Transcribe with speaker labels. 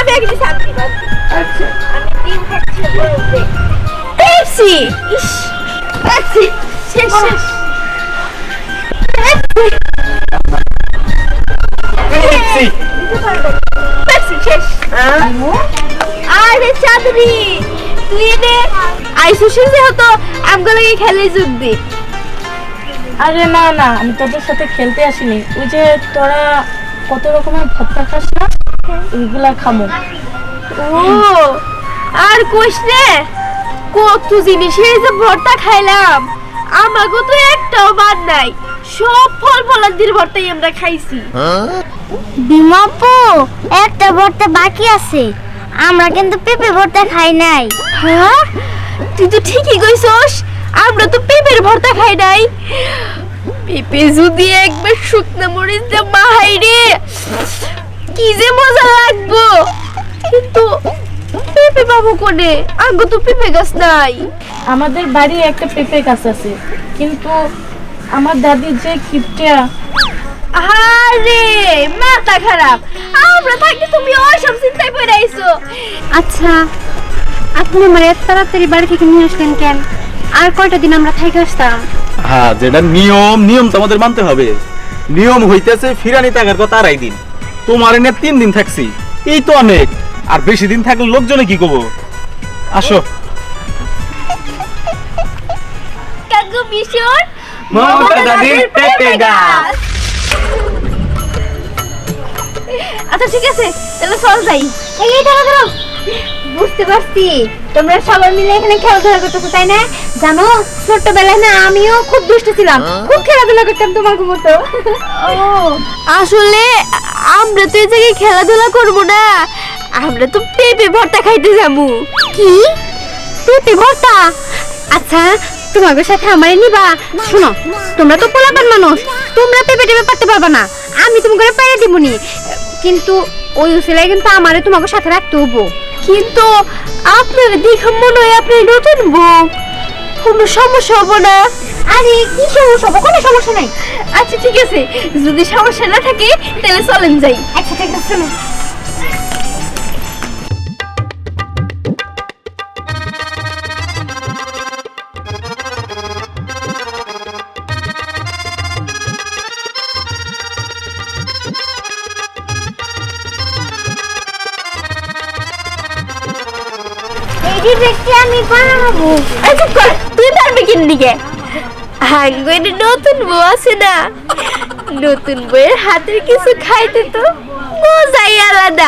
Speaker 1: আমি আগে শান্তি পাচ্ছি।
Speaker 2: আচ্ছা
Speaker 1: আমি ডিম খাচ্ছি বলতে পেপসি ইস পেপসি শেষ শেষ
Speaker 2: পেপসি
Speaker 1: পেপসি শেষ আরে চাঁদনি তুই এনে আইসুসির যেহেতু আমগুলোকে খেলে যোগ দি।
Speaker 3: আরে না না, আমি তোদের সাথে খেলতে আসিনি। ওই যে তোরা কত রকমের ভর্তা খাস না, ওইগুলা খামো।
Speaker 1: ও আর কোশ রে কত জিনিসের যে ভর্তা খাইলাম, আমাগো তো একটাও বাদ নাই। সব ফল ফলাদির ভর্তাই আমরা খাইছি।
Speaker 4: বিমাপু একটা ভর্তা বাকি আছে, আমরা কিন্তু পেঁপে ভর্তা খাই নাই।
Speaker 1: হ্যাঁ তুই তো ঠিকই কইছস, আমরা তো পেঁপের ভর্তা খাই নাই। পেঁপে যদি একবার শুকনো মরিচ দিয়ে মাহাই রে কি যে মজা লাগবো। কিন্তু পেঁপে পাবো কোনে, আঙ্গো তো পেঁপে গাছ নাই।
Speaker 3: আমাদের বাড়ি একটা পেঁপে গাছ আছে, কিন্তু আমার দাদি যে কিপটা।
Speaker 1: আরে মাথা খারাপ, আমরা থাকি তুমি ওইসব চিন্তায় পড়ে আইছো।
Speaker 4: আচ্ছা আপনি আমার এত তাড়াতাড়ি বাড়ি থেকে নিয়ে আসলেন কেন? আর কয়টা দিন আমরা থাইকে আসতাম।
Speaker 2: হ্যাঁ, যেটা নিয়ম নিয়ম তো আমাদের মানতে হবে। নিয়ম হইতেছে ফিরানি টাকার কথা আড়াই দিন, তোমার এনে 3 দিন থাকছি, এই তো অনেক। আর বেশি দিন থাকলে লোকজনে কি কব। আসো
Speaker 1: কাকু মিশন
Speaker 2: মমতা দাদির পেঁপে গাছ।
Speaker 1: আচ্ছা ঠিক আছে, তাহলে চল যাই।
Speaker 4: এই দাঁড়া দাঁড়া, বুঝতে পারছি তোমরা সবাই মিলে এখানে খেলাধুলা করতেছো তাই না? জানো ছোটবেলায় না আমিও খুব দুষ্ট ছিলাম, খুব খেলাধুলা করতাম তোমার মতো।
Speaker 1: ও আসলে আমরা তো এই জায়গায় খেলাধুলা করবো না, আমরা তো পেঁপে ভর্তা খাইতে যাবো।
Speaker 4: কি পেঁপে ভর্তা? আচ্ছা তোমাদের সাথে আমারে নিবা? শোনো তোমরা তো পোলাপান মানুষ, তোমরা পেঁপে টেপে পারতে পারবা না, আমি তোমাকে পাইরে দিবনি। কিন্তু ওই উসিলায় কিন্তু আমারে তোমাকে সাথে রাখতে হবো।
Speaker 1: কিন্তু আপনার দেখে মনে হয় আপনি নতুন বউ, কোনো সমস্যা হবো না?
Speaker 4: আরে কি সমস্যা হবে? কোনো সমস্যা নাই।
Speaker 1: আচ্ছা ঠিক আছে, যদি সমস্যা না থাকে তাহলে চলেন যাই।
Speaker 4: আচ্ছা ঠিক আছে শোনো। এই দেখতে আমি বানাবো।
Speaker 1: এই চুপ কর, তুই পারবি কিন দিকে? আঙ্গুরে নতুন বউ আছে না, নতুন বউয়ের হাতের কিছু খাইতে তো মজাই আলাদা।